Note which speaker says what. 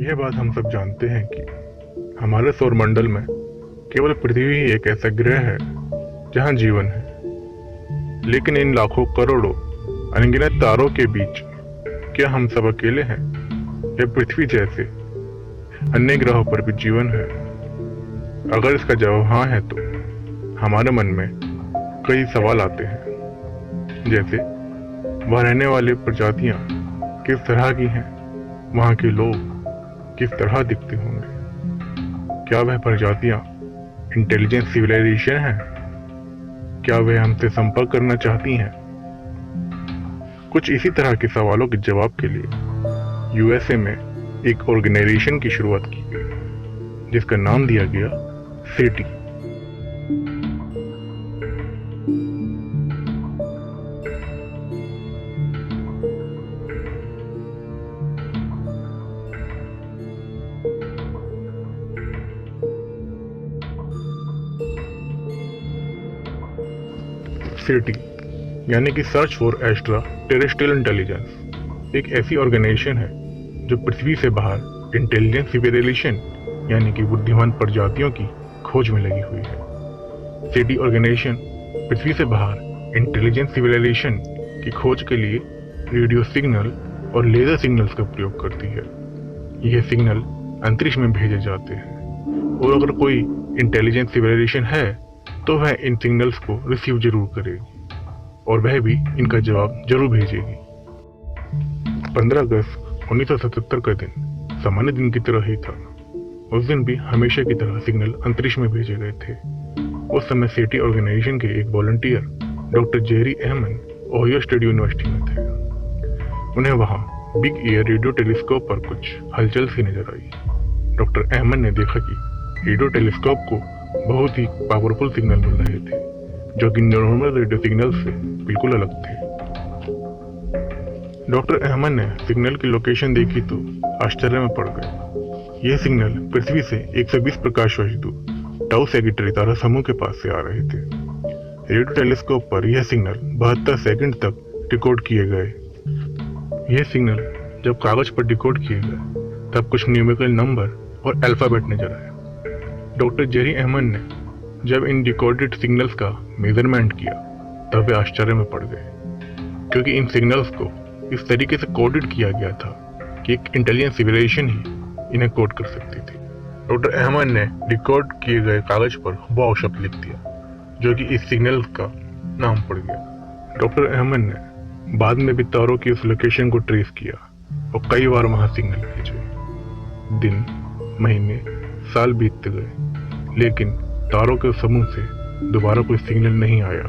Speaker 1: यह बात हम सब जानते हैं कि हमारे सौरमंडल में केवल पृथ्वी ही एक ऐसा ग्रह है जहां जीवन है। लेकिन इन लाखों करोड़ों अनगिनत तारों के बीच क्या हम सब अकेले हैं, या पृथ्वी जैसे अन्य ग्रहों पर भी जीवन है? अगर इसका जवाब हाँ है तो हमारे मन में कई सवाल आते हैं, जैसे वहाँ रहने वाली प्रजातियां किस तरह की हैं, वहाँ के लोग किस तरह दिखते होंगे, क्या वह प्रजातियां इंटेलिजेंट सिविलाइजेशन है, क्या वह हमसे संपर्क करना चाहती हैं? कुछ इसी तरह के सवालों के जवाब के लिए यूएसए में एक ऑर्गेनाइजेशन की शुरुआत की गई जिसका नाम दिया गया सेटी। सेटी यानी कि search for extra terrestrial intelligence एक ऐसी ऑर्गेनाइजेशन है जो पृथ्वी से बाहर इंटेलिजेंट सिविलाइजेशन यानी कि बुद्धिमान प्रजातियों की खोज में लगी हुई है। सेटी ऑर्गेनाइजेशन पृथ्वी से बाहर इंटेलिजेंट सिविलाइजेशन की खोज के लिए रेडियो सिग्नल और लेजर सिग्नल्स का प्रयोग करती है। यह सिग्नल अंतरिक्ष में भेजे जाते हैं और अगर कोई इंटेलिजेंट सिविलाइजेशन है तो वह इन सिग्नल्स को रिसीव जरूर करेगी और वह भी इनका जवाब जरूर भेजेगी। 15 अगस्त 1977 का दिन सामान्य दिन की तरह ही था। उस दिन भी हमेशा की तरह सिग्नल अंतरिक्ष में भेजे गए थे। उस समय सेटी ऑर्गेनाइजेशन के एक volunteer doctor Jerry Ehman Ohio State University में थे। उन्हें वहां बिग ईयर रेडियो टेलीस्कोप पर कुछ हलचल सी नजर आई। डॉक्टर एहमन ने देखा कि रेडियो टेलीस्कोप को बहुत ही पावरफुल सिग्नल मिल रहे थे जो कि नॉर्मल रेडियो सिग्नल से बिल्कुल अलग थे। डॉक्टर अहमद ने सिग्नल की लोकेशन देखी तो आश्चर्य में पड़ गए। यह सिग्नल पृथ्वी से 120 प्रकाश वर्ष दूर टाउ सेगिटरी तारा समूह के पास से आ रहे थे। रेडियो टेलीस्कोप पर यह सिग्नल 72 सेकंड तक डिकोड किए गए। यह सिग्नल जब कागज पर डिकोड किए गए तब कुछ न्यूमेरिकल नंबर और अल्फाबेट नजर आए। डॉक्टर जेरी अहमद ने जब इन डिकोडेड सिग्नल्स का मेजरमेंट किया तब वे आश्चर्य में पड़ गए, क्योंकि इन सिग्नल्स को इस तरीके से कोडेड किया गया था कि एक इंटेलिजेंट सिविलाइजेशन ही इन्हें कोड कर सकती थी। डॉक्टर अहमद ने डिकोड किए गए कागज पर वाव शब्द लिख दिया जो कि इस सिग्नल का नाम पड़ गया। डॉक्टर अहमद ने बाद में भी तारों की उस लोकेशन को ट्रेस किया और कई बार वहां सिग्नल भेजे। दिन, महीने, साल बीतते गए, लेकिन तारों के समूह से दोबारा कोई सिग्नल नहीं आया।